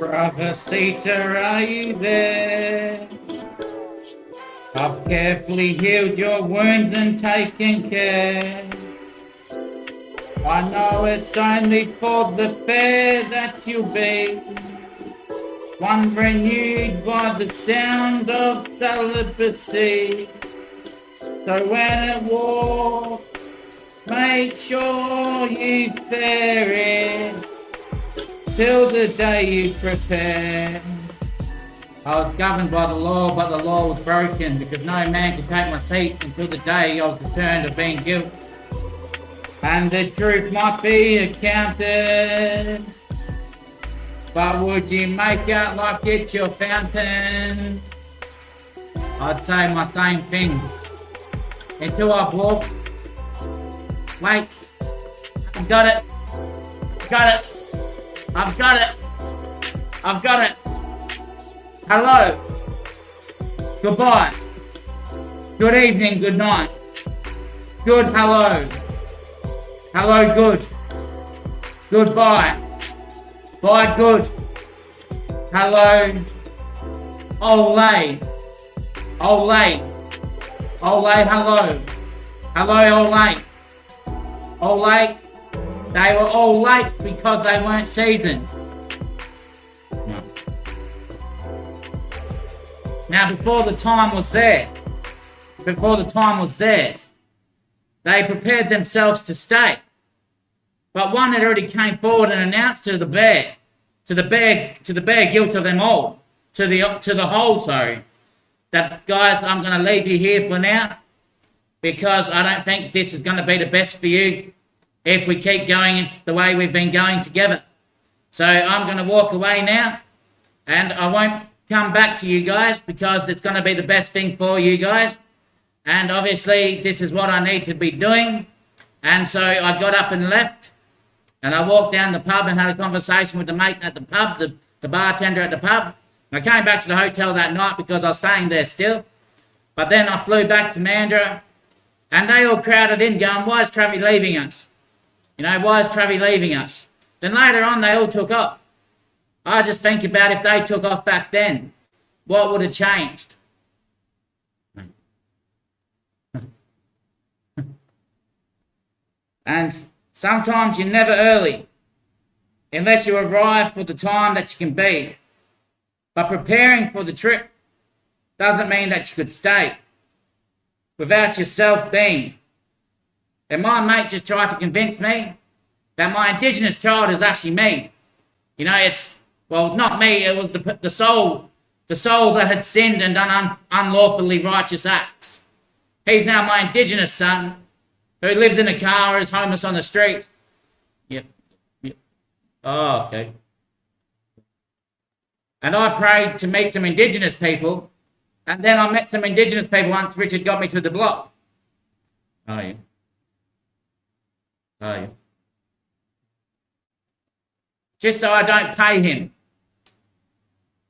Brother Sita, are you there? I've carefully healed your wounds and taken care. I know it's only for the fair that you'll be, one renewed by the sound of celibacy. So when at war, make sure you bear it till the day you prepare. I was governed by the law, but the law was broken, because no man could take my seat until the day I was discerned of being guilty. And the truth might be accounted, but would you make out like it's your fountain? I'd say my same thing until I've walked. Wait, I've got it. Got it. I've got it. I've got it. Hello. Goodbye. Good evening, good night. Good hello. Hello, good. Goodbye. Bye, good. Hello. Ole. Ole. Ole, hello. Hello, Ole. Ole. They were all late because they weren't seasoned. No. Now, before the time was theirs, they prepared themselves to stay. But one had already came forward and announced to the bear guilt of them all, to the whole, that guys, I'm going to leave you here for now, because I don't think this is going to be the best for you if we keep going the way we've been going together. So I'm going to walk away now, and I won't come back to you guys, because it's going to be the best thing for you guys. And obviously this is what I need to be doing. And so I got up and left, and I walked down the pub and had a conversation with the mate at the pub, the bartender at the pub. I came back to the hotel that night because I was staying there still. But then I flew back to Mandurah, and they all crowded in going, why is Travie leaving us? You know, why is Travie leaving us? Then later on, they all took off. I just think about if they took off back then, what would have changed? And sometimes you're never early, unless you arrive for the time that you can be. But preparing for the trip doesn't mean that you could stay without yourself being. And my mate just tried to convince me that my Indigenous child is actually me. You know, not me, it was the soul that had sinned and done unlawfully righteous acts. He's now my Indigenous son, who lives in a car or is homeless on the street. Yep. Oh, okay. And I prayed to meet some Indigenous people, and then I met some Indigenous people once Richard got me to the block. Oh, yeah. Oh, yeah. Just so I don't pay him.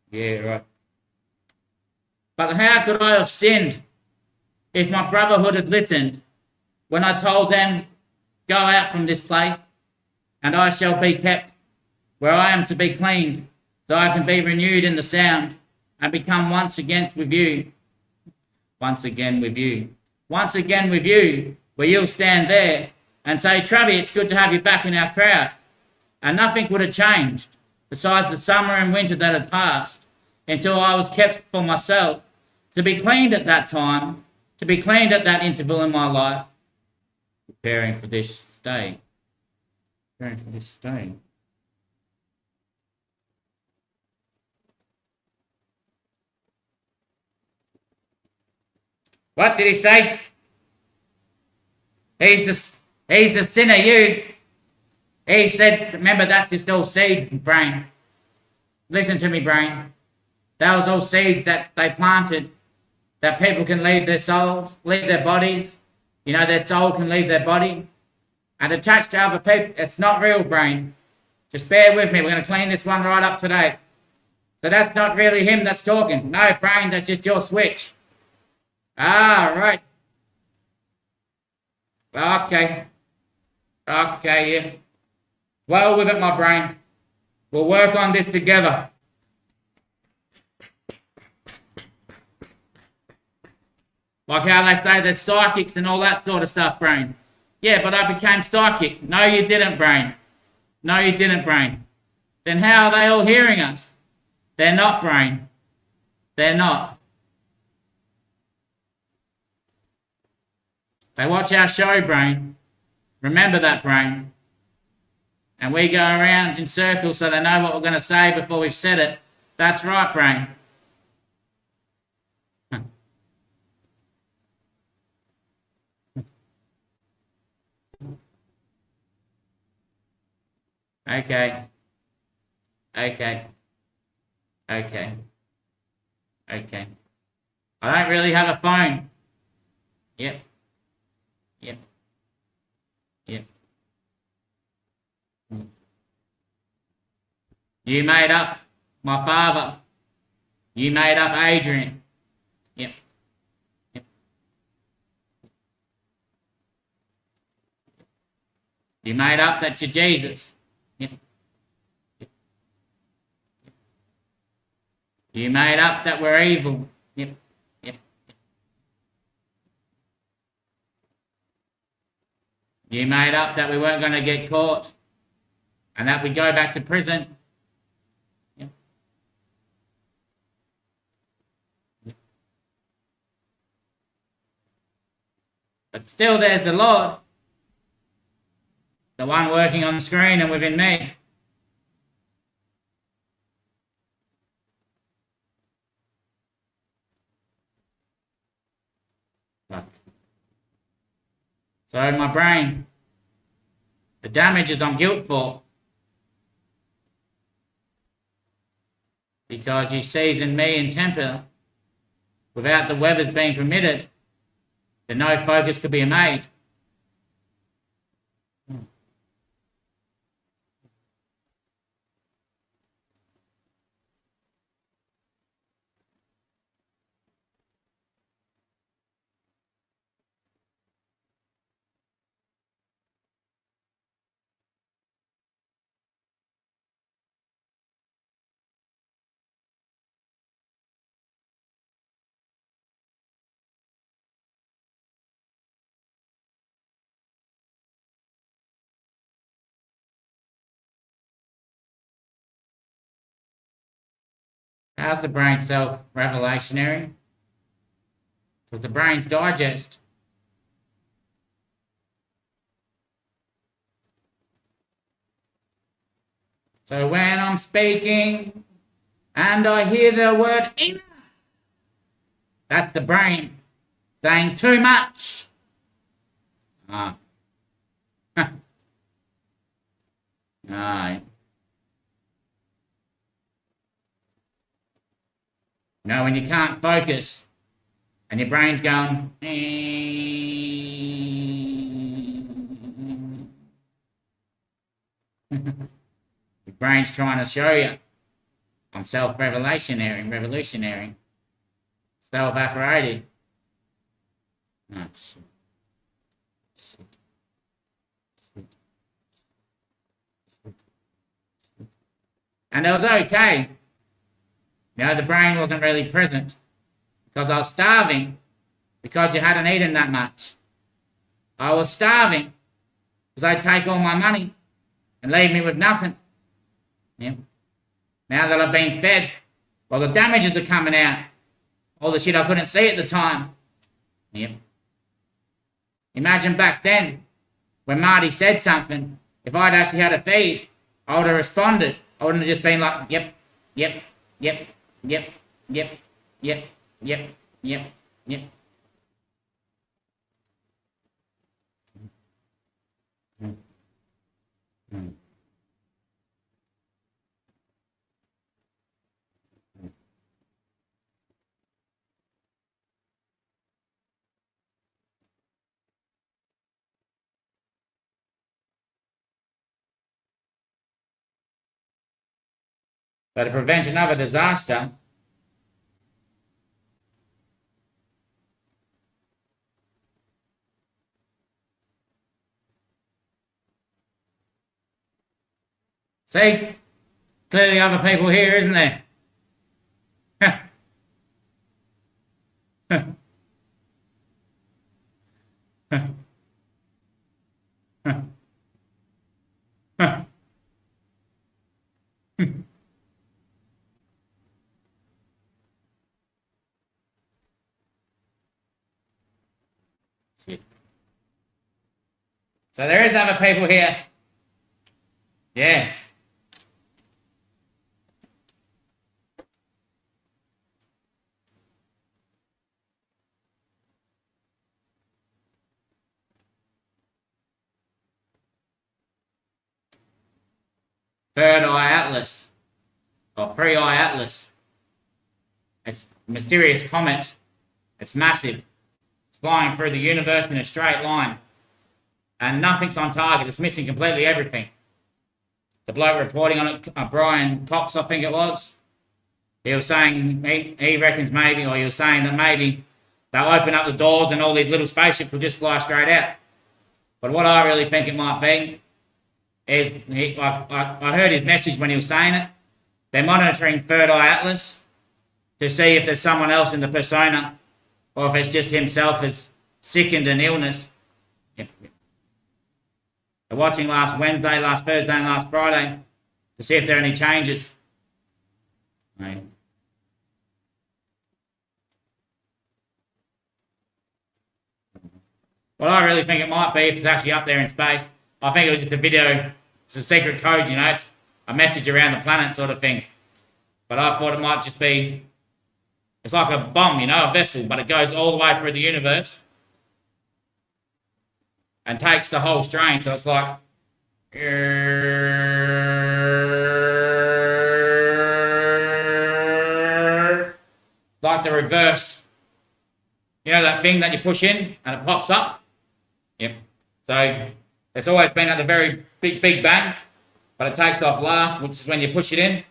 Yeah, right. But how could I have sinned if my brotherhood had listened when I told them, go out from this place, and I shall be kept where I am to be cleaned, so I can be renewed in the sound and become once again with you. Once again with you. Once again with you, where you'll stand there and say, Travie, it's good to have you back in our crowd. And nothing would have changed besides the summer and winter that had passed, until I was kept for myself, to be cleaned at that time, to be cleaned at that interval in my life, preparing for this stay. Preparing for this stay. What did he say? He's the sinner, you. He said, remember, that's just all seed, brain. Listen to me, brain. That was all seeds that they planted, that people can leave their souls, leave their bodies. You know, their soul can leave their body and attach to other people. It's not real, brain. Just bear with me. We're going to clean this one right up today. So that's not really him that's talking. No, brain, that's just your switch. Ah, right. Okay. Okay, yeah. Well with it, my brain. We'll work on this together. Like how they say there's psychics and all that sort of stuff, brain. Yeah, but I became psychic. No, you didn't, brain. No, you didn't, brain. Then how are they all hearing us? They're not, brain. They're not. They watch our show, brain. Remember that, brain. And we go around in circles so they know what we're going to say before we've said it. That's right, brain. Okay. Okay. Okay. Okay. I don't really have a phone. Yep. Yep. Yep. You made up my father. You made up Adrian. Yep. Yep. You made up that you're Jesus. Yep. Yep. You made up that we're evil. Yep. Yep. You made up that we weren't going to get caught and that we'd go back to prison. Yep. Yep. But still, there's the Lord, the one working on the screen and within me. So my brain, the damages I'm guilt for, because you seasoned me in temper without the weathers being permitted, that no focus could be made. How's the brain self-revelationary? Because the brain's digest. So when I'm speaking and I hear the word enough, that's the brain saying too much. Ah. Aye. No, when you can't focus and your brain's going, your brain's trying to show you I'm revolutionary, self-operated. Oh, shit. Shit. Shit. Shit. And it was okay. The brain wasn't really present because I was starving because you hadn't eaten that much. I was starving because they'd take all my money and leave me with nothing. Yep. Now that I've been fed, well, the damages are coming out. All the shit I couldn't see at the time. Yep. Imagine back then when Marty said something, if I'd actually had a feed, I would have responded. I wouldn't have just been like, yep, yep, yep, yep, yep, yep, yep, yep, yep. But to prevent another disaster, see, clearly other people here, isn't there? Shit. So there is other people here. Yeah. Third Eye Atlas. Or Three Eye Atlas. It's a mysterious comet. It's massive. It's flying through the universe in a straight line. And nothing's on target. It's missing completely everything. The bloke reporting on it, Brian Cox, I think it was, he was saying, he reckons maybe, or he was saying that maybe they'll open up the doors and all these little spaceships will just fly straight out. But what I really think it might be is, I heard his message when he was saying it, they're monitoring Third Eye Atlas to see if there's someone else in the persona or if it's just himself as sickened in illness. Yep. They're watching last Wednesday, last Thursday and last Friday to see if there are any changes. Right. What I really think it might be, if it's actually up there in space, I think it was just a video, it's a secret code, you know, it's a message around the planet sort of thing. But I thought it might just be, it's like a bomb, you know, a vessel, but it goes all the way through the universe and takes the whole strain. So it's like, the reverse, you know, that thing that you push in and it pops up. Yep. So it's always been at the very big bang, but it takes off last, which is when you push it in,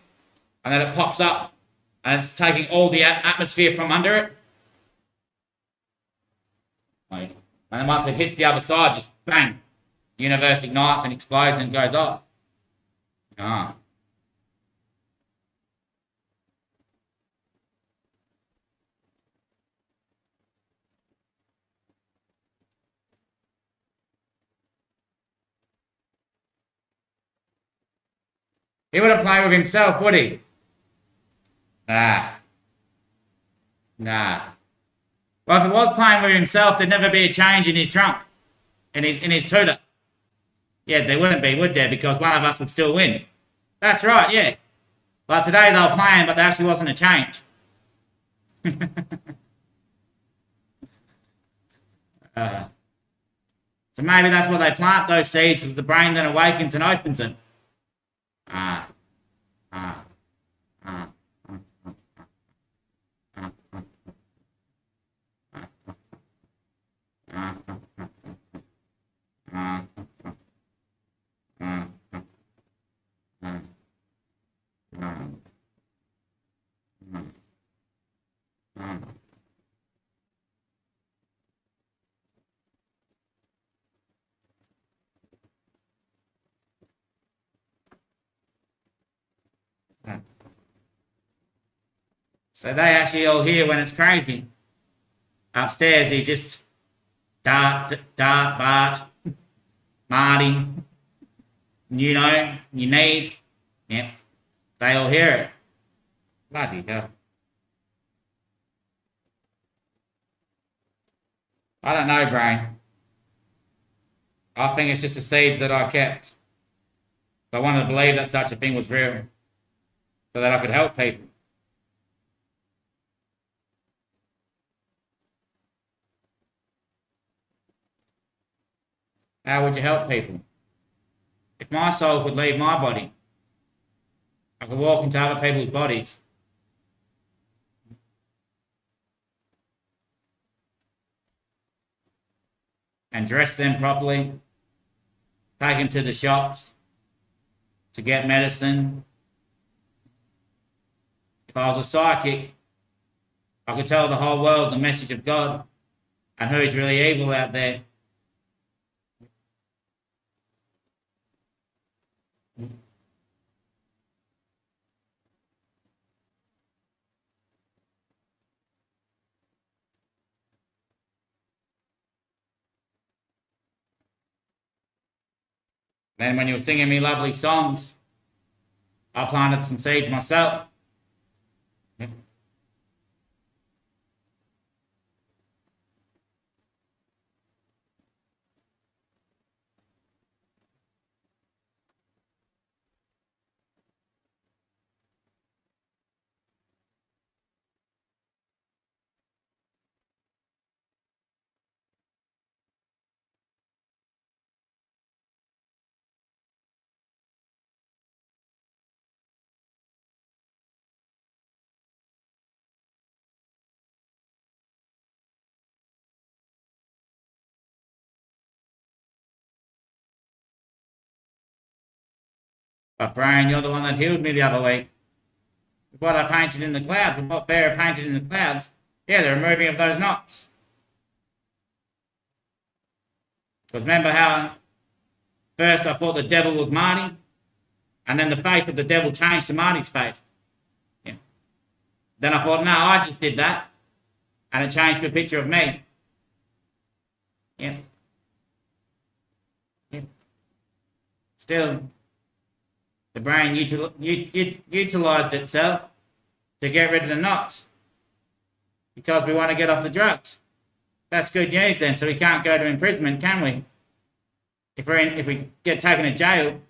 and then it pops up, and it's taking all the atmosphere from under it. And then once it hits the other side, just bang, the universe ignites and explodes and goes off. Ah. He wouldn't play with himself, would he? Nah. Well, if he was playing with himself, there'd never be a change in his trunk, in his tutor. Yeah, there wouldn't be, would there? Because one of us would still win. That's right, yeah. Like today they were playing, but there actually wasn't a change. So maybe that's why they plant those seeds, because the brain then awakens and opens them. So they actually all hear when it's crazy. Upstairs, he's just Dart, Bart, Marty, you know, you need. Yep. They all hear it. Bloody hell. I don't know, brain. I think it's just the seeds that I kept. I wanted to believe that such a thing was real, so that I could help people. How would you help people? If my soul could leave my body, I could walk into other people's bodies. And dress them properly, take them to the shops to get medicine. If I was a psychic, I could tell the whole world the message of God and who's really evil out there. Then when you were singing me lovely songs, I planted some seeds myself. Yep. But Brian, you're the one that healed me the other week. With what I painted in the clouds, with what Bear painted in the clouds. Yeah, the removing of those knots. Because remember how first I thought the devil was Marty, and then the face of the devil changed to Marty's face. Yeah. Then I thought, no, I just did that, and it changed to a picture of me. Yeah. Yeah. Still, the brain utilized itself to get rid of the knots because we want to get off the drugs. That's good news then. So we can't go to imprisonment, can we? If we get taken to jail,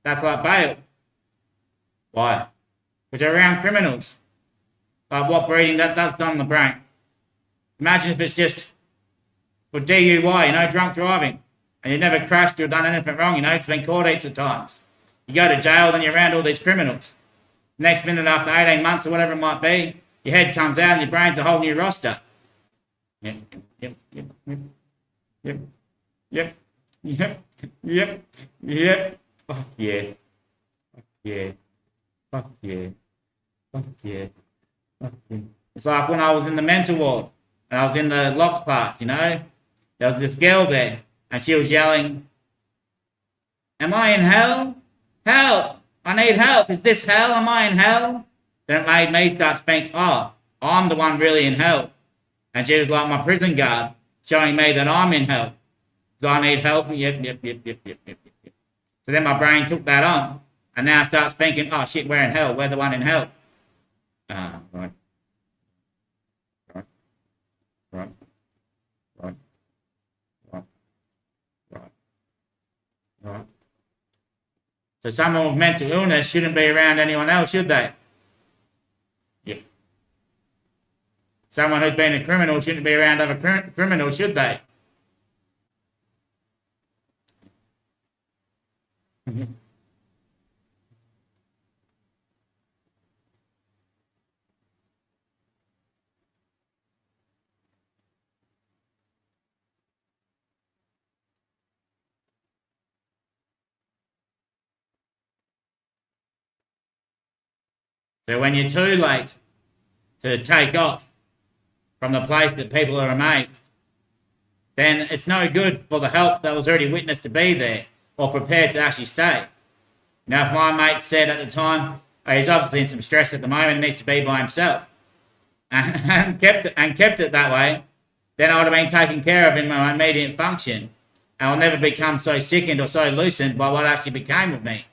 that's like bail. Why? Because they're around criminals. Like what breeding that's done in the brain. Imagine if it's just for DUI, drunk driving, and you've never crashed or done anything wrong, it's been caught heaps of times. You go to jail, then you're around all these criminals. Next minute, after 18 months or whatever it might be, your head comes out and your brain's a whole new roster. Yep. Fuck yeah. Fuck yeah. Fuck yeah. Fuck yeah. Fuck yeah. It's like when I was in the mental ward and I was in the locked part, there was this girl there and she was yelling, "Am I in hell? Help! I need help. Is this hell? Am I in hell?" Then it made me start to think, oh, I'm the one really in hell. And she was like my prison guard, showing me that I'm in hell. So I need help. Yep. So then my brain took that on, and now I start thinking, oh shit, we're in hell. We're the one in hell. Right. So someone with mental illness shouldn't be around anyone else, should they? Yep. Someone who's been a criminal shouldn't be around other criminals, should they? So when you're too late to take off from the place that people are amazed, then it's no good for the help that was already witnessed to be there or prepared to actually stay. Now, if my mate said at the time, oh, he's obviously in some stress at the moment, needs to be by himself, and kept it that way, then I would have been taken care of in my immediate function, and I'll never become so sickened or so loosened by what actually became of me.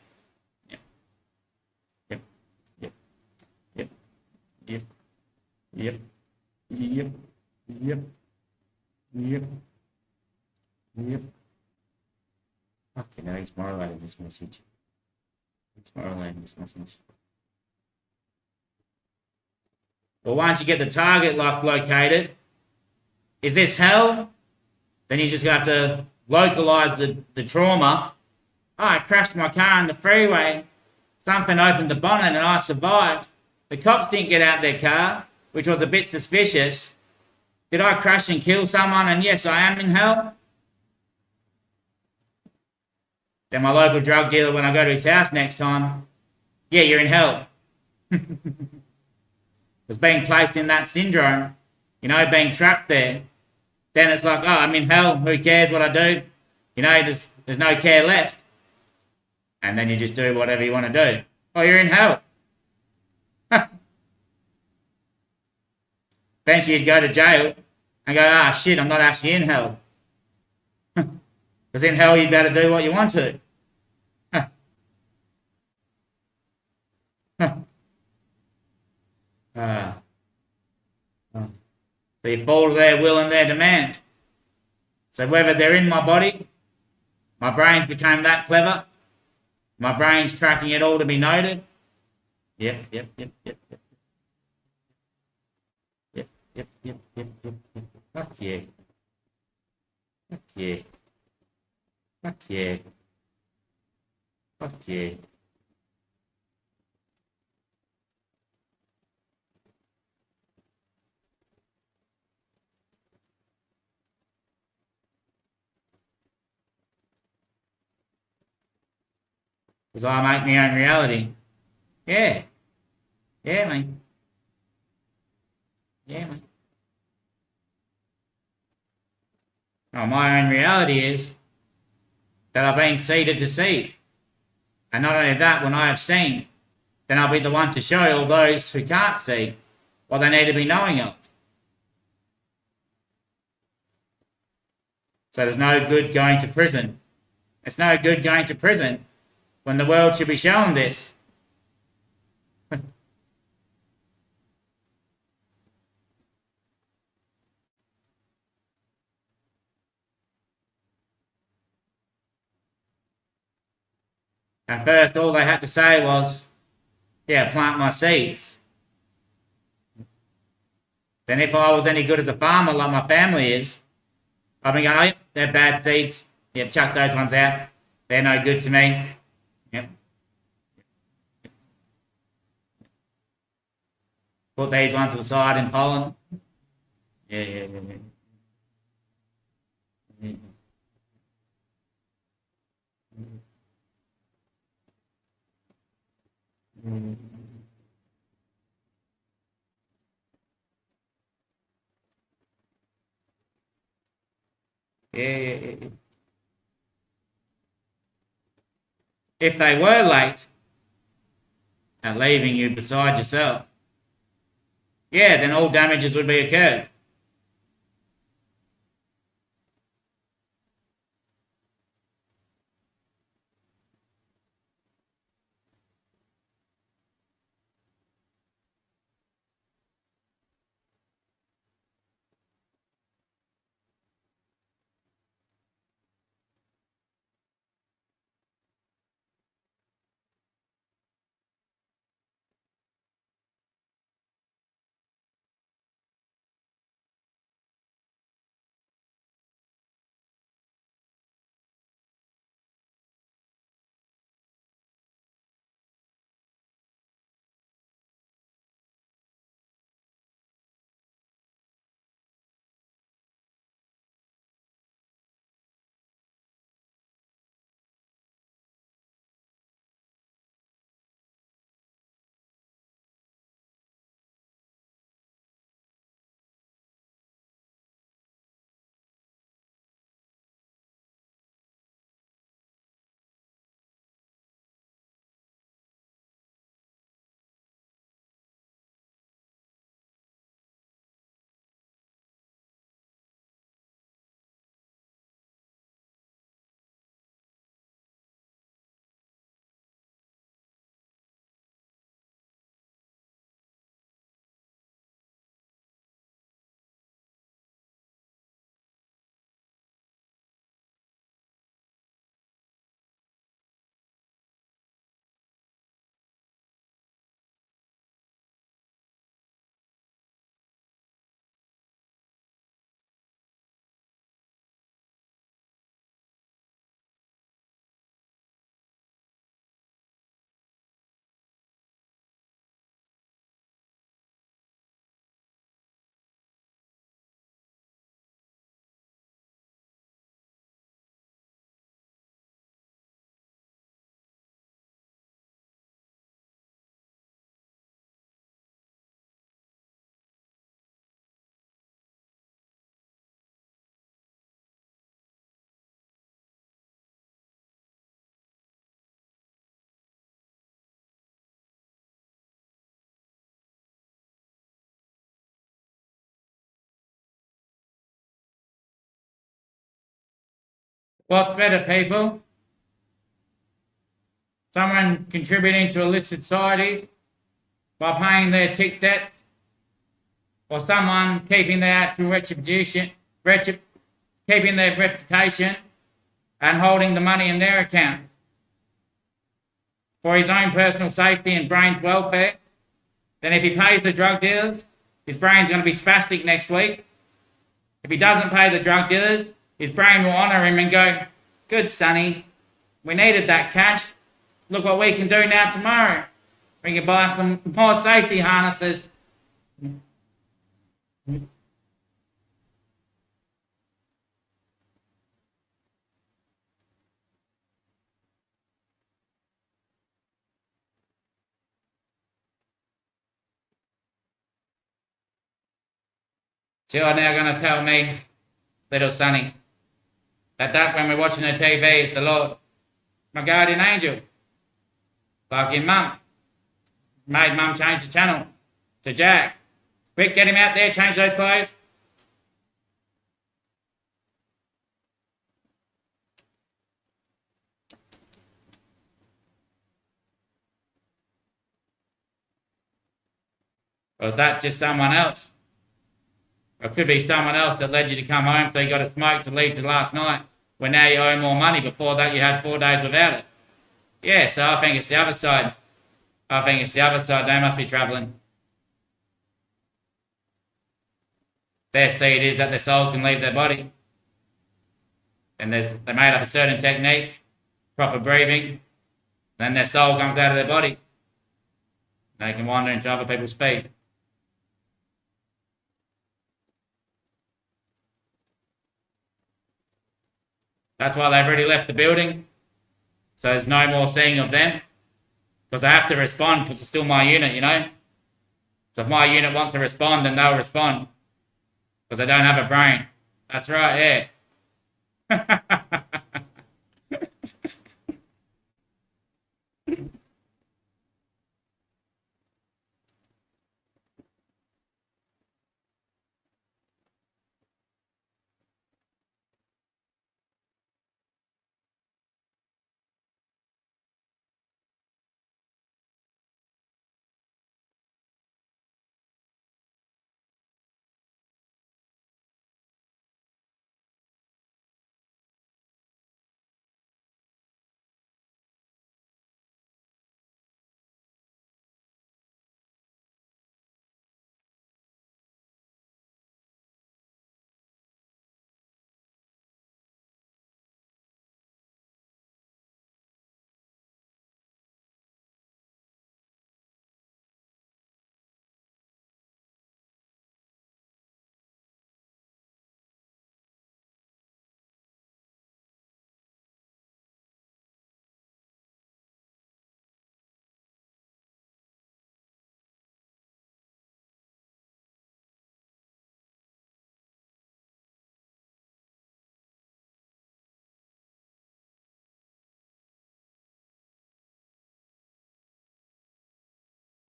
Yep. Fucking hell, he's moralizing this message. Well, once you get the target lock located, is this hell? Then you just have to localize the trauma. Oh, I crashed my car on the freeway. Something opened the bonnet and I survived. The cops didn't get out their car, which was a bit suspicious. Did I crash and kill someone? And yes, I am in hell. Then my local drug dealer, when I go to his house next time, yeah, you're in hell. Was being placed in that syndrome, being trapped there. Then it's like, oh, I'm in hell. Who cares what I do? There's no care left. And then you just do whatever you want to do. Oh, you're in hell. Eventually you'd go to jail and go, ah, shit, I'm not actually in hell. Because in hell you'd better do what you want to. So you fall to their will and their demand. So whether they're in my body, my brain's became that clever, my brain's tracking it all to be noted. Yep. Fuck yeah. Because I make my own reality. Yeah. Yeah, mate. Yeah, mate. Well, my own reality is that I've been seeded to see. And not only that, when I have seen, then I'll be the one to show all those who can't see what they need to be knowing of. So there's no good going to prison. It's no good going to prison when the world should be shown this. At first, all they had to say was, yeah, plant my seeds. Then if I was any good as a farmer like my family is, I'd be going, oh, they're bad seeds. Yep, chuck those ones out. They're no good to me. Yep. Put these ones to the side in pollen. Yeah. Yeah. If they were late at leaving you beside yourself, yeah, then all damages would be occurred. What's better, people? Someone contributing to illicit societies by paying their tick debts, or someone keeping their actual keeping their reputation and holding the money in their account for his own personal safety and brain's welfare? Then if he pays the drug dealers, his brain's going to be spastic next week. If he doesn't pay the drug dealers, his brain will honour him and go, good Sonny, we needed that cash. Look what we can do now tomorrow. We can buy some more safety harnesses. So you're now going to tell me, little Sonny, that when we're watching the TV is the Lord, my guardian angel. Fucking mum. Made mum change the channel to Jack. Quick, get him out there, change those clothes. Or is that just someone else? Or it could be someone else that led you to come home so you got a smoke to leave to last night, when now you owe more money. Before that you had 4 days without it. Yeah, so I think it's the other side. I think it's the other side. They must be travelling. Their seed is that their souls can leave their body. And they made up a certain technique, proper breathing, then their soul comes out of their body. They can wander into other people's feet. That's why they've already left the building. So there's no more seeing of them. Because they have to respond because it's still my unit, you know? So if my unit wants to respond, then they'll respond. Because they don't have a brain. That's right, yeah.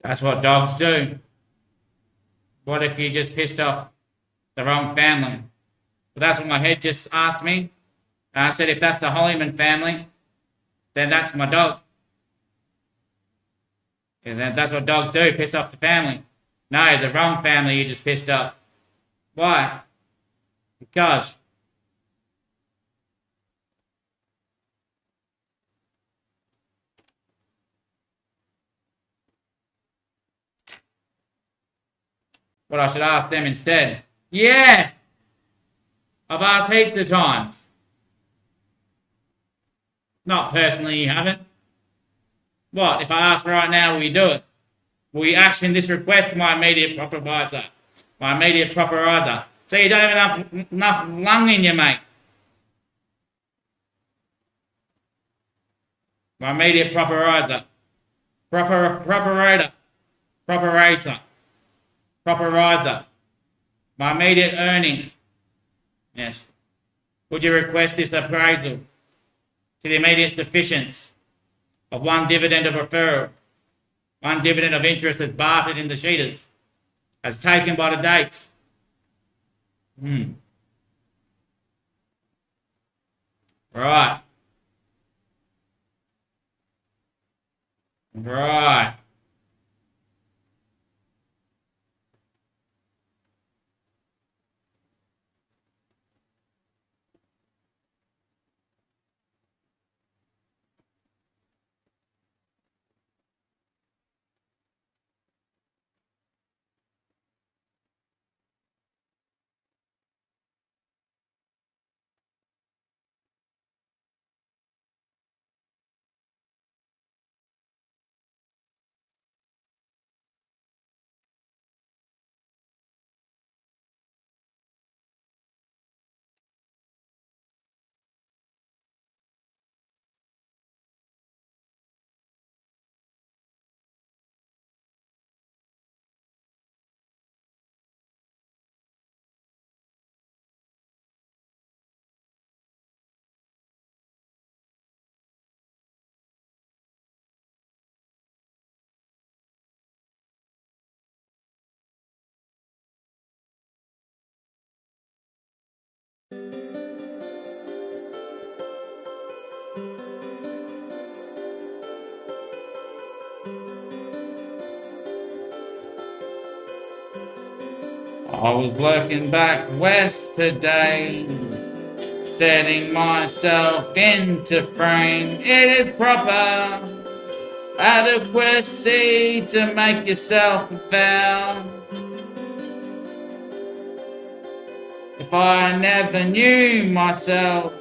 That's what dogs do. What if you just pissed off the wrong family? But that's what my head just asked me. And I said, if that's the Hollyman family, then that's my dog. And that's what dogs do, piss off the family. No, the wrong family you just pissed off. Why? Because what I should ask them instead. Yes! I've asked heaps of times. Not personally, you haven't. What, if I ask right now, will you do it? Will you action this request to my immediate properizer? My immediate properizer. So you don't have enough lung in you, mate. My immediate properizer. Properator. Properizer. My immediate earning. Yes. Would you request this appraisal to the immediate sufficiency of one dividend of referral, one dividend of interest as bartered in the sheeters, as taken by the dates? Right. Right. I was lurking back west today, setting myself into frame. It is proper adequacy to make yourself a vow. If I never knew myself,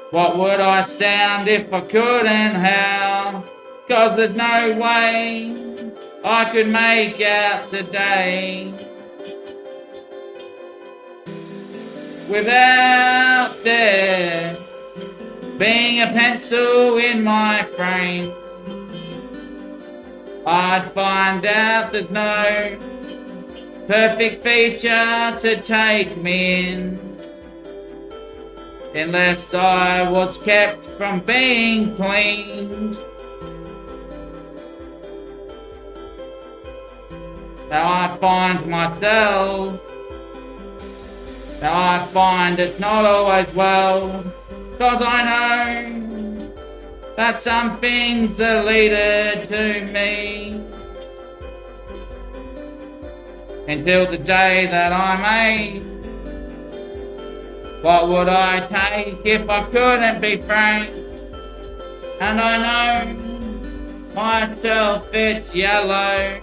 what would I sound if I couldn't howl? 'Cause there's no way I could make out today without there being a pencil in my frame. I'd find out there's no perfect feature to take me in, unless I was kept from being cleaned. Now I find myself, now I find it's not always well, 'cause I know that some things are leaded to me. Until the day that I made, what would I take if I couldn't be frank? And I know myself it's yellow.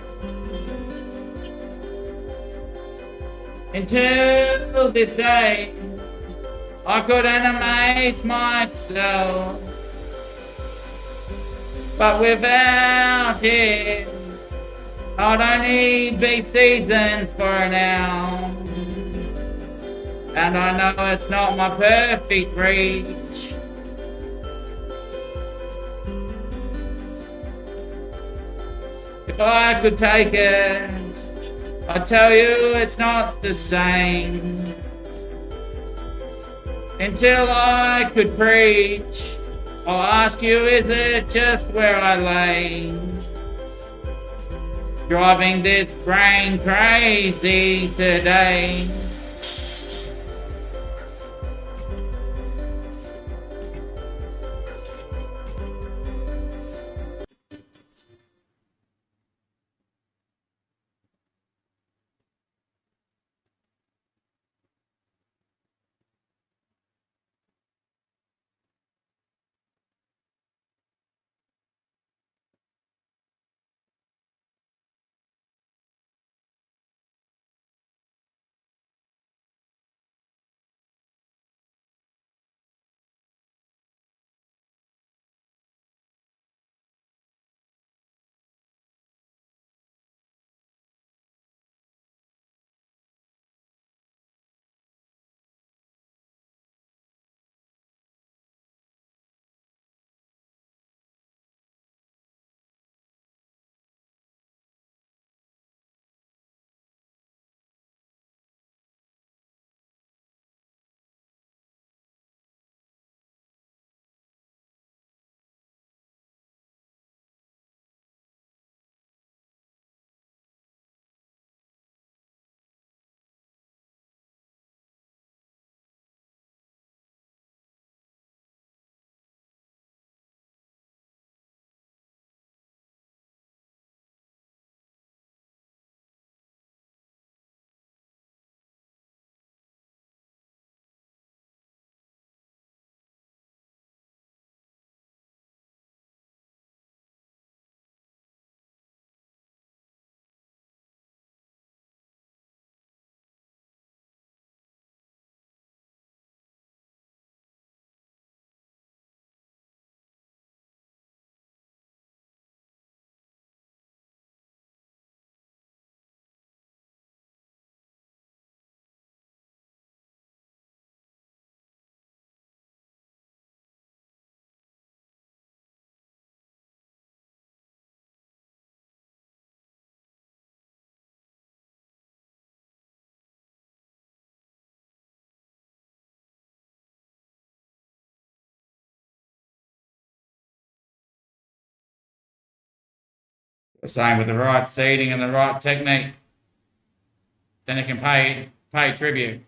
Until this day, I couldn't amaze myself. But without it, I'd only be seasoned for now. And I know it's not my perfect reach. If I could take it, I'd tell you it's not the same. Until I could preach, I'll ask you, is it just where I lay? Driving this brain crazy today. The same with the right seating and the right technique. Then it can pay tribute.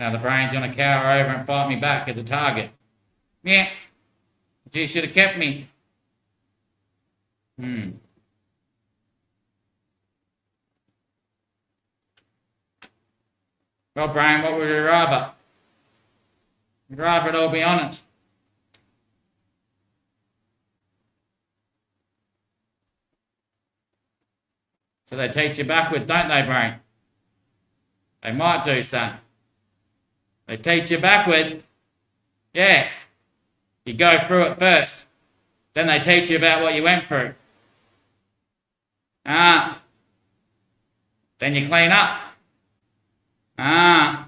Now the brain's gonna cower over and fight me back as a target. Yeah. She should have kept me. Well, brain, what would you rather? You'd rather it all be honest. So they teach you backwards, don't they, brain? They might do, son. They teach you backwards. Yeah. You go through it first. Then they teach you about what you went through. Ah. Then you clean up. Ah.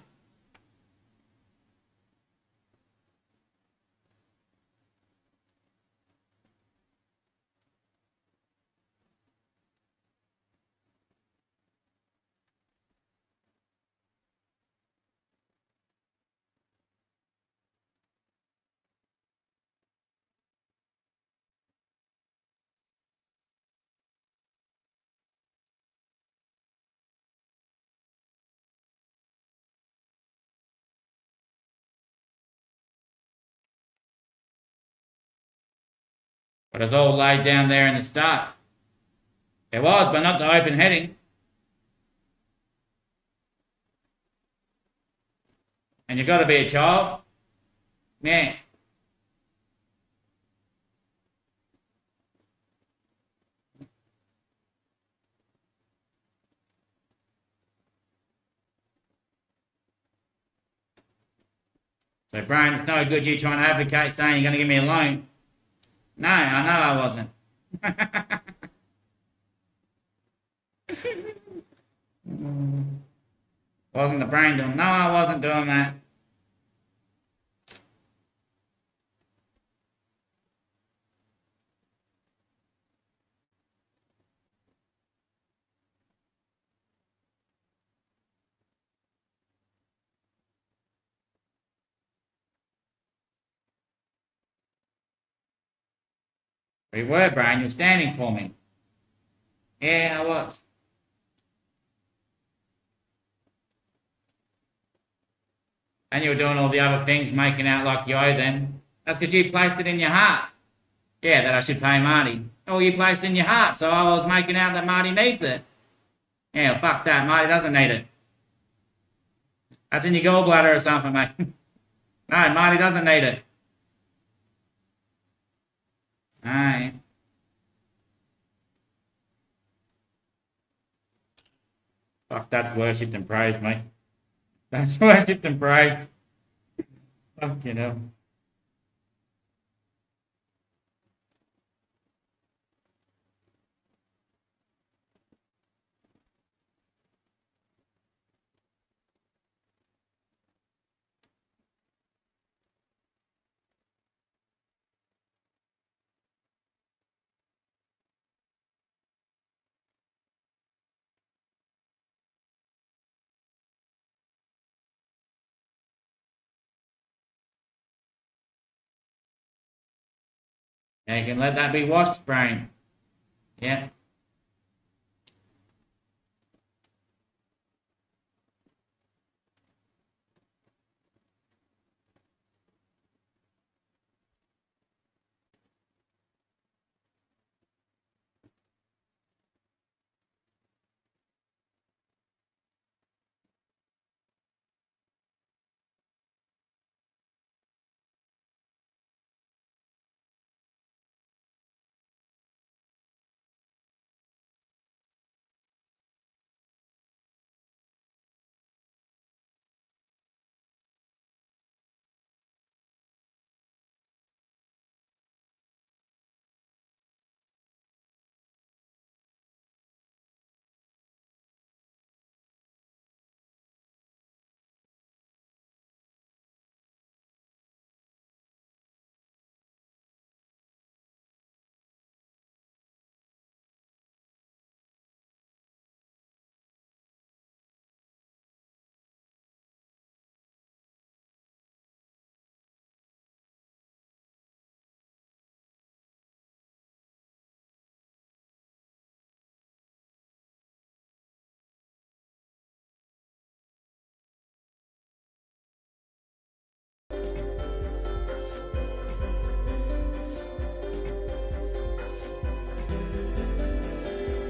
But it's all laid down there in the start. There was, but not the open heading. And you've got to be a child. Yeah. So, brain, it's no good you trying to advocate saying you're going to give me a loan. No, I know I wasn't. Wasn't the brain doing? No, I wasn't doing that. But you were, brain. You were standing for me. Yeah, I was. And you were doing all the other things, making out like you owe them. That's because you placed it in your heart. Yeah, that I should pay Marty. Oh, you placed it in your heart, so I was making out that Marty needs it. Yeah, well, fuck that. Marty doesn't need it. That's in your gallbladder or something, mate. No, Marty doesn't need it. Aye. Fuck, that's worshipped and praised, mate. That's worshipped and praised. Fuck, you know. Yeah, you can let that be washed, brain. Yeah.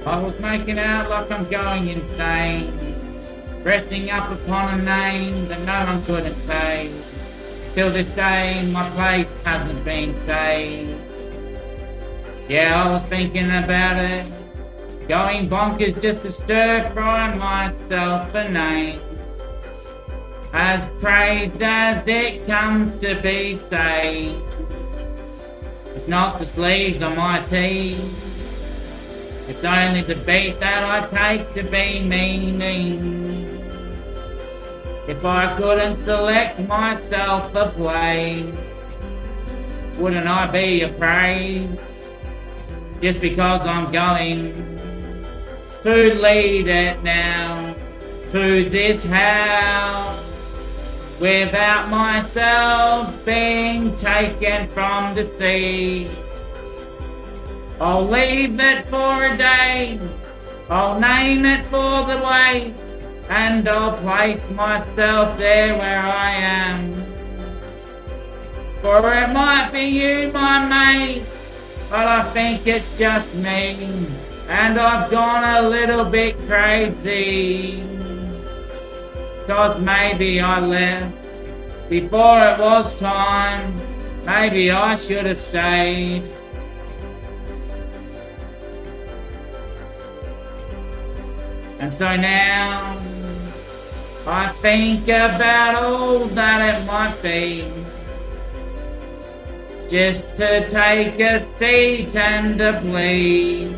I was making out like I'm going insane, resting up upon a name that no one couldn't say. Till this day, my place hasn't been saved. Yeah, I was thinking about it, going bonkers just to stir fry myself a name. As praised as it comes to be saved. It's not the sleeves on my tees, it's only the beat that I take to be meaning. If I couldn't select myself a place, wouldn't I be appraised? Just because I'm going to lead it now to this house, without myself being taken from the sea. I'll leave it for a day, I'll name it for the way, and I'll place myself there where I am. For it might be you, my mate, but I think it's just me, and I've gone a little bit crazy. 'Cause maybe I left before it was time, maybe I should have stayed. And so now, I think about all that it might be, just to take a seat and a plea.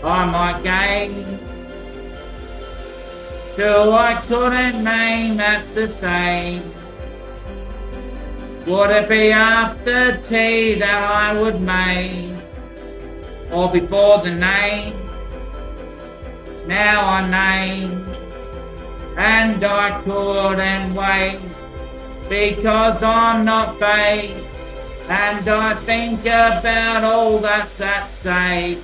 I might gain till I couldn't name at the same. Would it be after tea that I would make, or before the name? Now I name, and I couldn't wait, because I'm not bait, and I think about all that's at stake.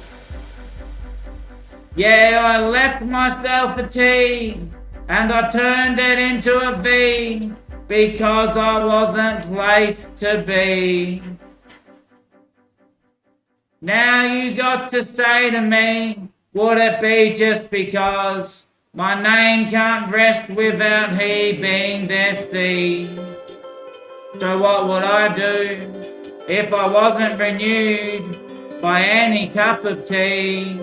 Yeah, I left myself a T, and I turned it into a V, because I wasn't placed to be. Now you got to say to me, would it be just because my name can't rest without he being there, see? So what would I do if I wasn't renewed by any cup of tea?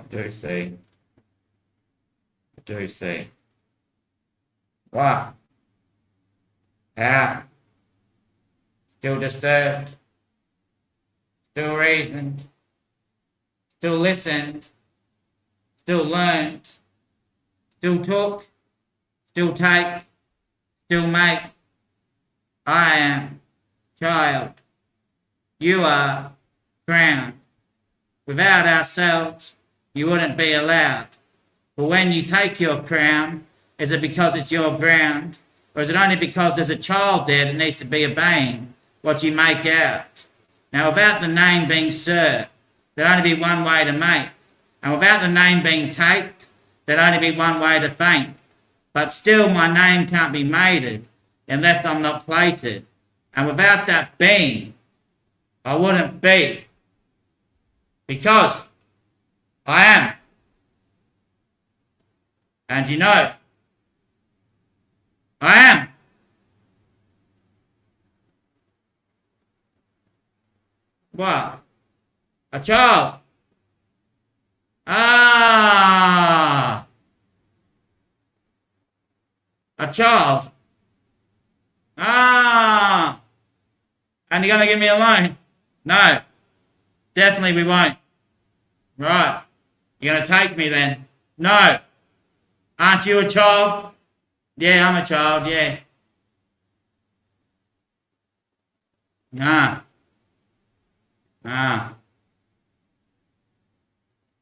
I do see. What? How? Still disturbed? Still reasoned? Still listened? Still learned? Still took? Still take? Still make? I am child. You are crown. Without ourselves, you wouldn't be allowed. But when you take your crown, is it because it's your ground? Or is it only because there's a child there that needs to be obeying what you make out? Now, without the name being Sir, there'd only be one way to mate. And without the name being taped, there'd only be one way to faint. But still, my name can't be mated unless I'm not plated. And without that being, I wouldn't be. Because I am. And you know, I am. What? A child. Ah. A child. Ah. And you're going to give me a loan? No. Definitely we won't. Right. You're going to take me then? No. Aren't you a child? Yeah, I'm a child, yeah. Ah. Ah.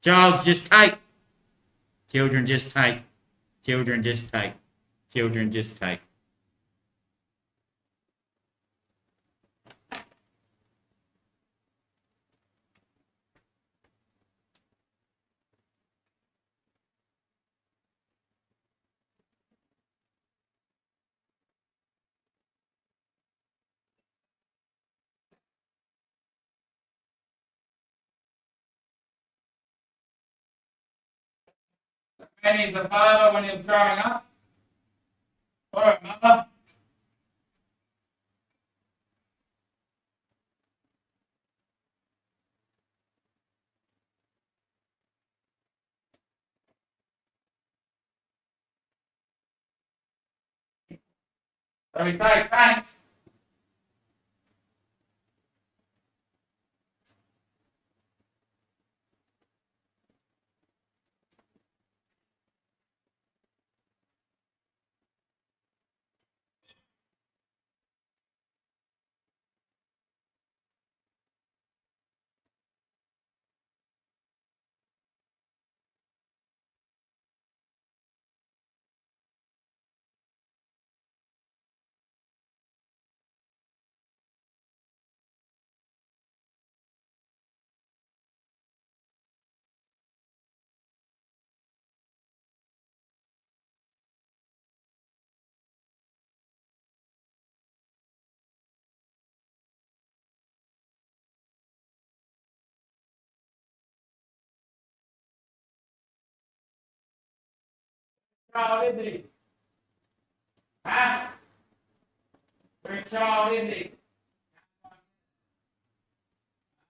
Childs just take. Children just take. Children just take. Children just take. Penny's the father when he was growing up. Alright, mother. So we say thanks. Child is he? Huh? Which child is he?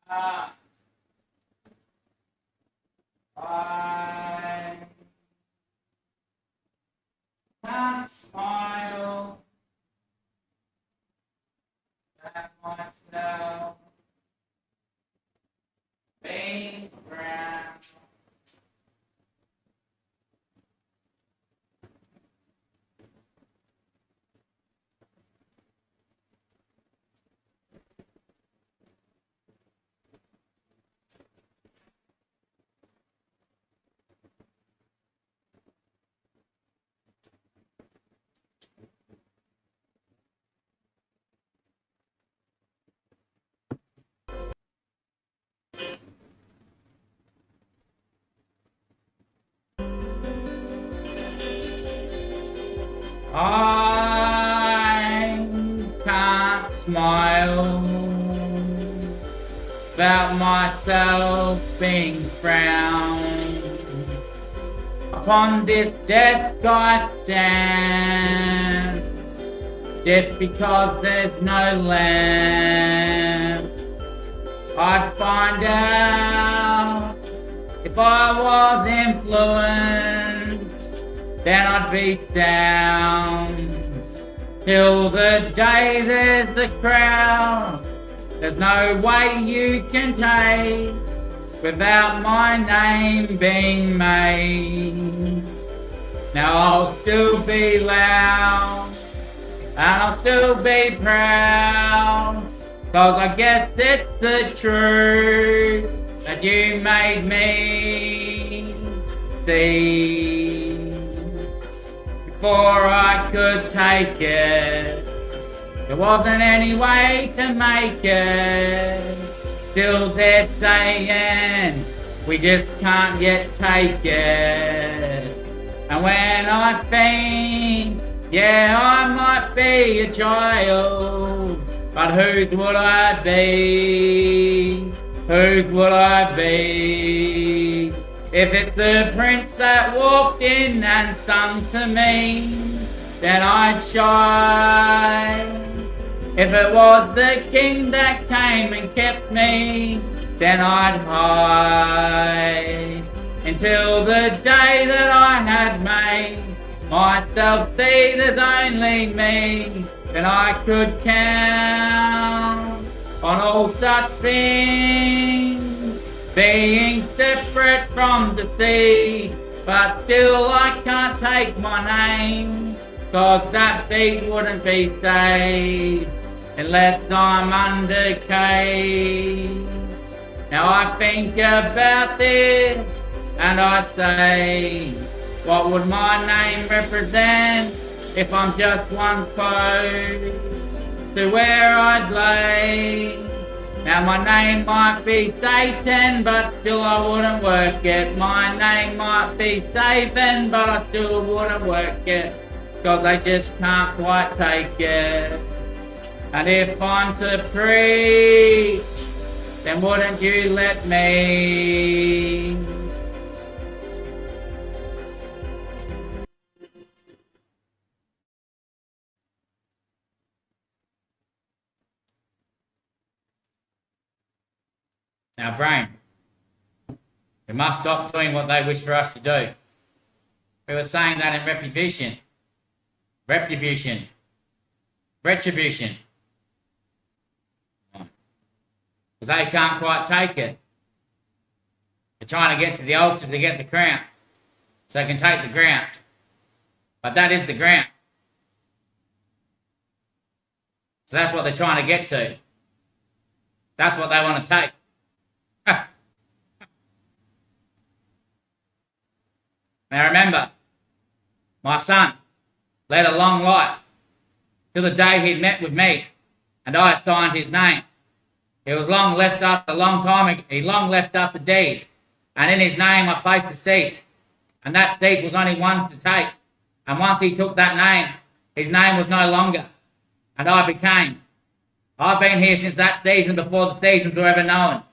I can't smile at myself being brown. I can't smile about myself being frowned upon this desk I stand, just because there's no lamp. I'd find out if I was influenced, then I'd be sound. Till the day there's the crowd, there's no way you can take without my name being made. Now I'll still be loud, and I'll still be proud, 'cause I guess it's the truth that you made me see. Before I could take it, there wasn't any way to make it. still there saying we just can't yet take it. And when I think, yeah, I might be a child, but whose would I be? Whose would I be? If it's the prince that walked in and sung to me, then I'd shine. If it was the king that came and kept me, then I'd hide. Until the day that I had made myself see there's only me, then I could count on all such things, being separate from the sea, but still I can't take my name, 'cause that beat wouldn't be saved unless I'm under cage. Now I think about this and I say, what would my name represent if I'm just one close to where I'd lay? Now my name might be Satan, but still I wouldn't work it. My name might be Satan, but I still wouldn't work it, 'cause I just can't quite take it. And if I'm to preach, then wouldn't you let me? Now, brain, we must stop doing what they wish for us to do. We were saying that in retribution. Retribution. Retribution. Because they can't quite take it. They're trying to get to the altar to get the crown, so they can take the ground. But that is the ground. So that's what they're trying to get to. That's what they want to take. Now remember, my son led a long life till the day he met with me, and I signed his name. He long left us a long time ago. He long left us a deed, and in his name I placed a seat, and that seat was only one's to take. And once he took that name, his name was no longer, and I became. I've been here since that season, before the seasons were ever known,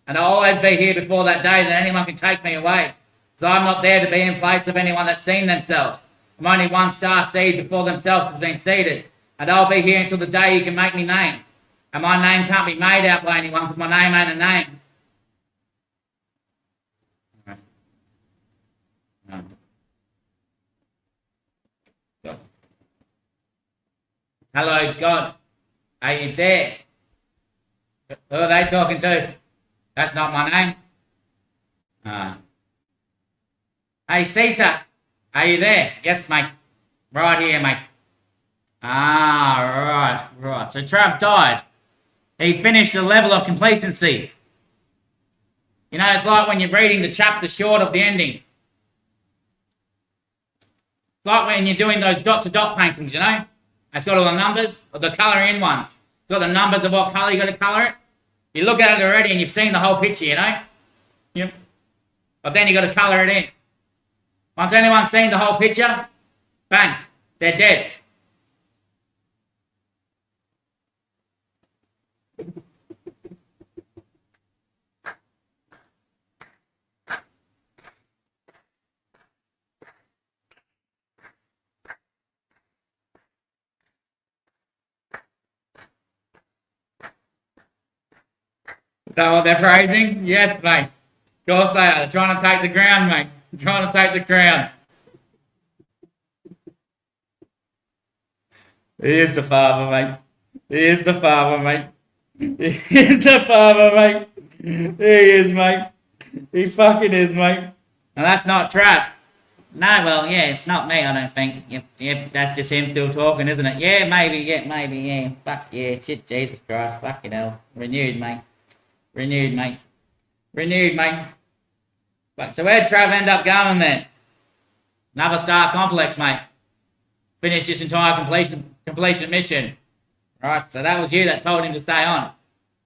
and I'll always be here before that day that anyone can take me away. So I'm not there to be in place of anyone that's seen themselves. I'm only one star seed before themselves has been seeded, and I'll be here until the day you can make me name. And my name can't be made out by anyone, because my name ain't a name. Hello, God. Are you there? Who are they talking to? That's not my name. Hey, Sita. Are you there? Yes, mate. Right here, mate. Right. So Trav died. He finished the level of complacency. You know, it's like when you're reading the chapter short of the ending. It's like when you're doing those dot-to-dot paintings, you know? It's got all the numbers, or the colouring in ones. It's got the numbers of what colour you got to colour it. You look at it already and you've seen the whole picture, you know? Yep. But then you got to colour it in. Once anyone's seen the whole picture, bang, they're dead. Is that what they're praising? Yes, mate. Of course they are. They're trying to take the ground, mate. They're trying to take the crown. He is the father, mate. He is the father, mate. He is the father, mate. He is, mate. He fucking is, mate. And that's not Trav. No, well, yeah, it's not me, I don't think. Yep, that's just him still talking, isn't it? Yeah, maybe, yeah. Fuck yeah, shit, Jesus Christ, fucking hell. Renewed, mate. Renewed, mate. But so where'd Trav end up going then? Another star complex, mate. Finish this entire completion mission. Right, so that was you that told him to stay on.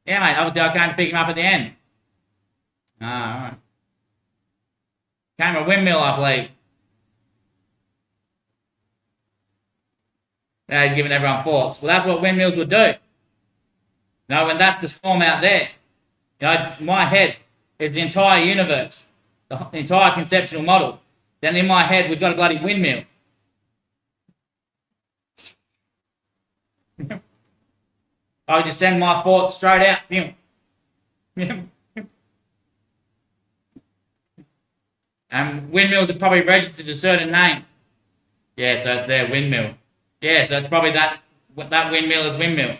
Yeah, mate, obviously I came to pick him up at the end. Ah, alright. Came a windmill, I believe. Now he's giving everyone thoughts. Well, that's what windmills would do. No, when that's the storm out there. You know, my head is the entire universe, the entire conceptual model. Then in my head, we've got a bloody windmill. I would just send my thoughts straight out. And windmills are probably registered a certain name. Yeah, so it's their windmill. Yeah, so it's probably that windmill is windmill.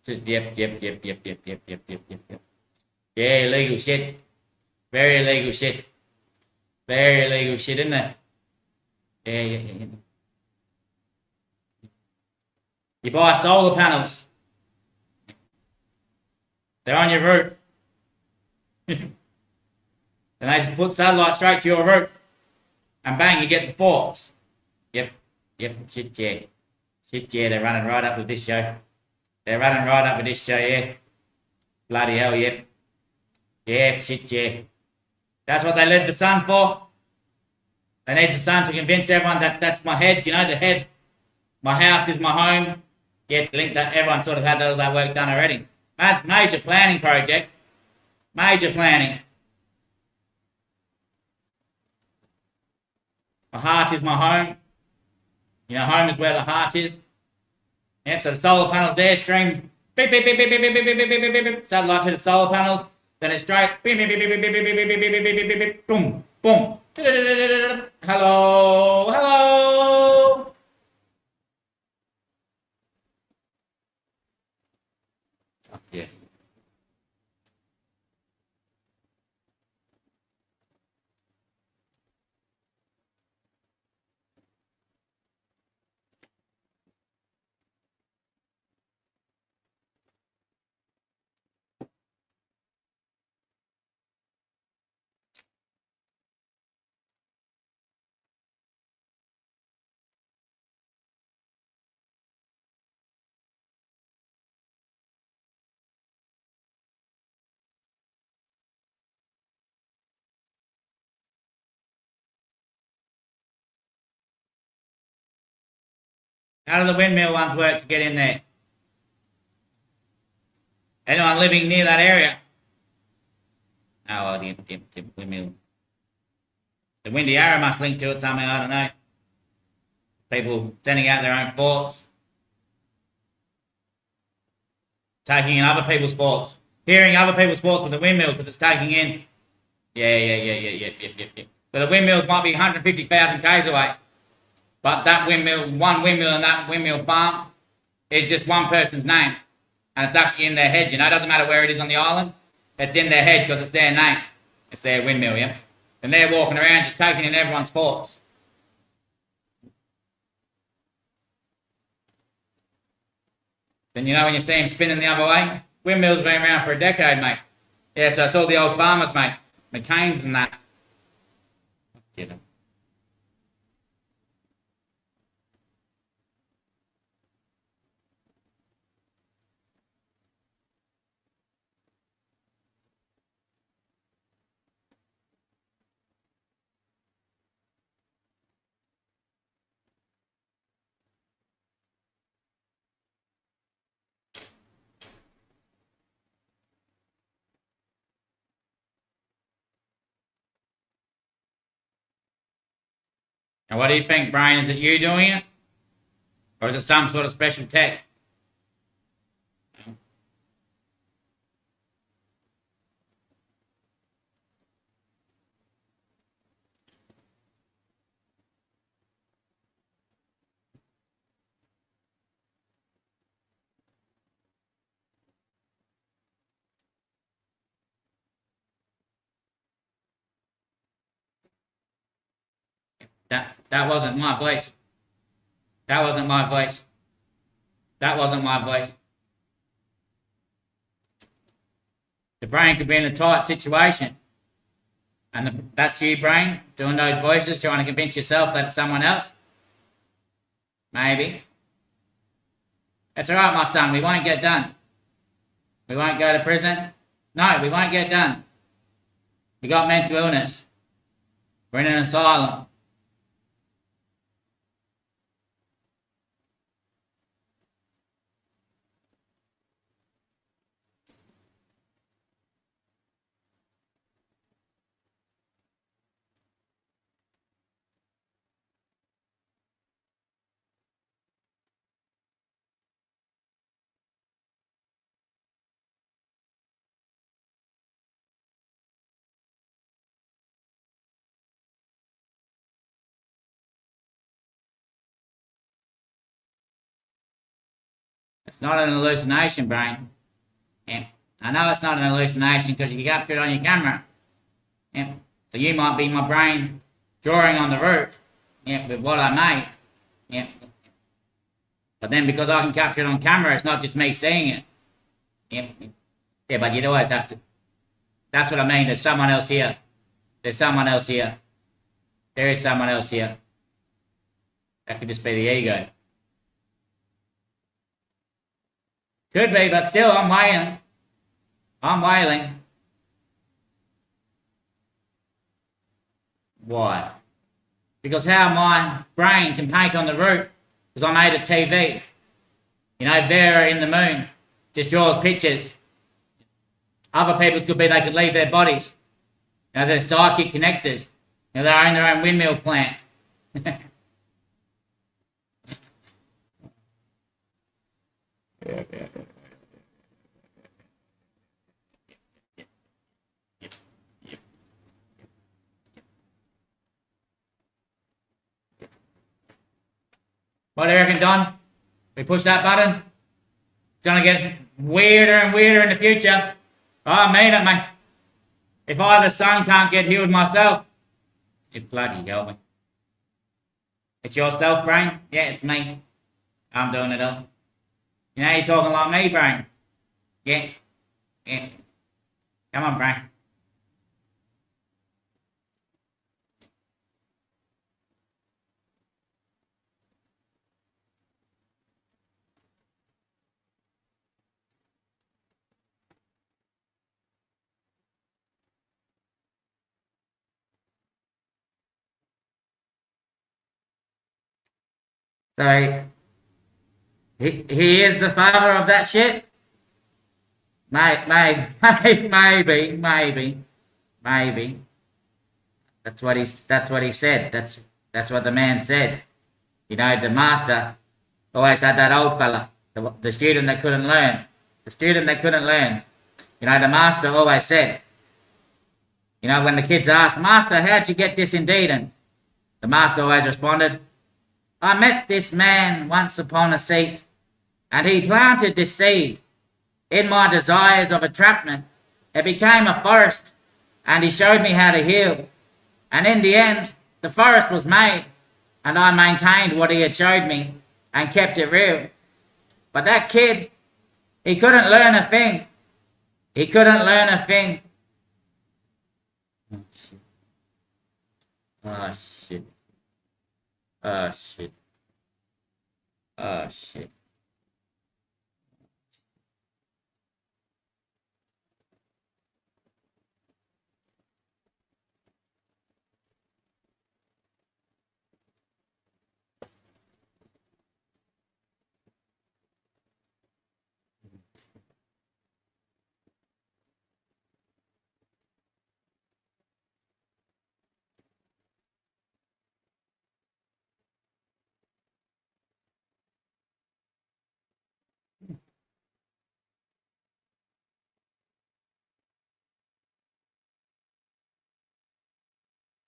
So, yep. Yeah, illegal shit. Very illegal shit. Very illegal shit, isn't it? Yeah. You buy solar panels. They're on your roof. And they just put satellite straight to your roof. And bang, you get the forks. Yep, shit, yeah. Shit, yeah, they're running right up with this show. Yeah. Bloody hell, yep. Yeah, shit, yeah. That's what they led the sun for. They need the sun to convince everyone that that's my head. You know, the head. My house is my home. Yeah, to link that, everyone sort of had all that work done already. That's major planning project. Major planning. My heart is my home. You know, home is where the heart is. Yep, so the solar panels there stream beep, beep, beep, beep, beep, beep, beep, beep, beep, beep, beep, satellite to the solar panels. Then it's straight beep, beep, beep, beep, beep, beep, beep, beep, beep, beep, beep, beep, beep, boom, boom. Hello. Yeah. How do the windmill ones work to get in there? Anyone living near that area? Oh, well, the windmill. The windy arrow must link to it somehow, I don't know. People sending out their own thoughts. Taking in other people's thoughts. Hearing other people's thoughts with the windmill because it's taking in. Yeah. So the windmills might be 150,000 k's away. But that windmill, one windmill in that windmill farm is just one person's name. And it's actually in their head, you know. It doesn't matter where it is on the island. It's in their head because it's their name. It's their windmill, yeah. And they're walking around just taking in everyone's thoughts. Then you know when you see them spinning the other way? Windmills have been around for a decade, mate. Yeah, so it's all the old farmers, mate. McCain's and that. Didn't. And what do you think, Brian? Is it you doing it? Or is it some sort of special tech? That wasn't my voice. That wasn't my voice. That wasn't my voice. The brain could be in a tight situation. And that's you, brain, doing those voices, trying to convince yourself that it's someone else. Maybe. It's alright, my son. We won't get done. We won't go to prison. No, we won't get done. We got mental illness. We're in an asylum. It's not an hallucination, brain. Yeah. I know it's not an hallucination because you capture it on your camera. Yeah. So you might be my brain drawing on the roof. Yeah, with what I made. Yeah. But then because I can capture it on camera, it's not just me seeing it. Yeah. Yeah, but you'd always have to. That's what I mean. There's someone else here. There's someone else here. There is someone else here. That could just be the ego. Could be, but still, I'm wailing. I'm wailing. Why? Because how my brain can paint on the roof, because I made a TV. You know, Vera in the moon just draws pictures. Other people's could be they could leave their bodies. You know, they're psychic connectors. You know, they own their own windmill plant. What do you reckon, Don? We push that button? It's gonna get weirder and weirder in the future. I mean it, mate. If I, the son, can't get healed myself, it bloody help me. It's your stealth brain? Yeah, it's me. I'm doing it all. You know, you're talking like me, brain. Yeah. Yeah. Come on, brain. So, he is the father of that shit? Maybe. That's what he said. That's what the man said. You know, the master always had that old fella, the student that couldn't learn. The student that couldn't learn. You know, the master always said, you know, when the kids asked, Master, how'd you get this indeed? And the master always responded, I met this man once upon a seat, and he planted this seed. In my desires of entrapment, it became a forest, and he showed me how to heal. And in the end, the forest was made, and I maintained what he had showed me and kept it real. But that kid, he couldn't learn a thing. He couldn't learn a thing. Oh shit. Oh shit. Oh shit.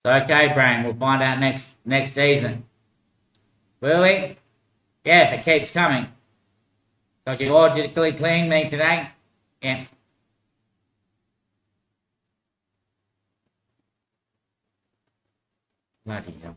So okay, brain, we'll find out next season. Will we? Yeah, if it keeps coming. Because you logically cleaned me today. Yeah. Bloody hell.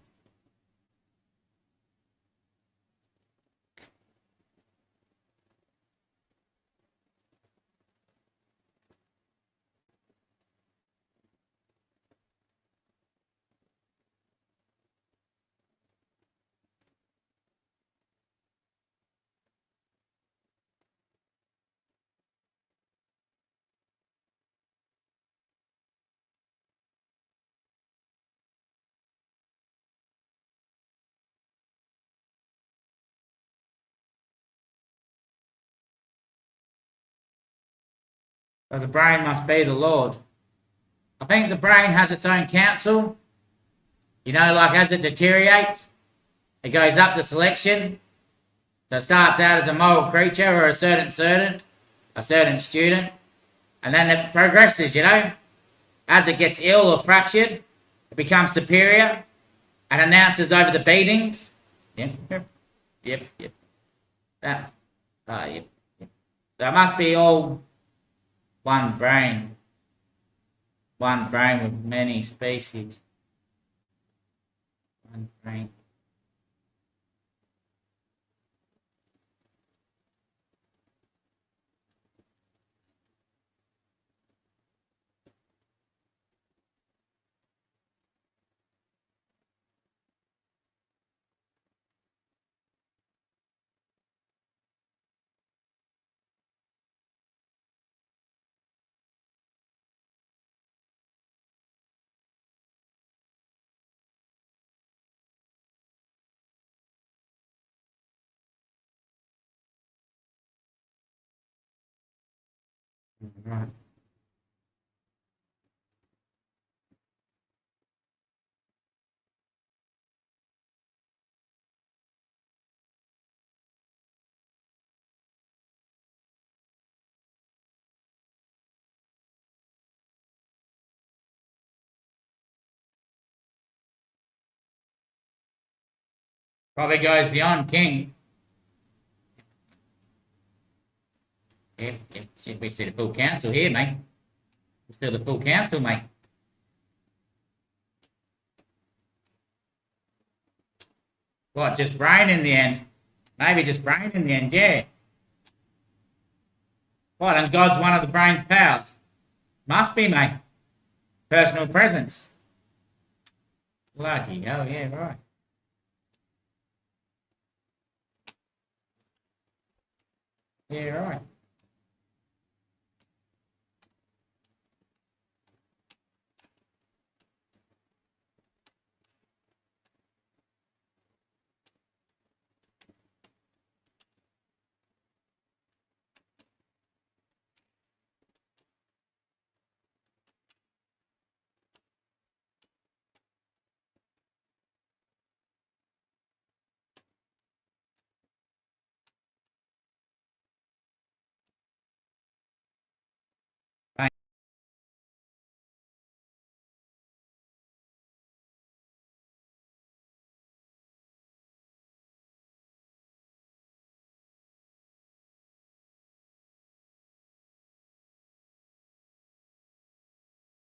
So the brain must be the Lord. I think the brain has its own council. You know, like as it deteriorates, it goes up the selection. So it starts out as a moral creature or a certain student, and then it progresses, you know. As it gets ill or fractured, it becomes superior and announces over the beatings. Yep. That, yep. So it must be all one brain with many species. One brain. Right. Probably goes beyond king. Yep. We see the full council here, mate. We see the full council, mate. What, just brain in the end? Maybe just brain in the end, yeah. What, and God's one of the brain's powers? Must be, mate. Personal presence. Bloody hell, yeah, right. Yeah, right.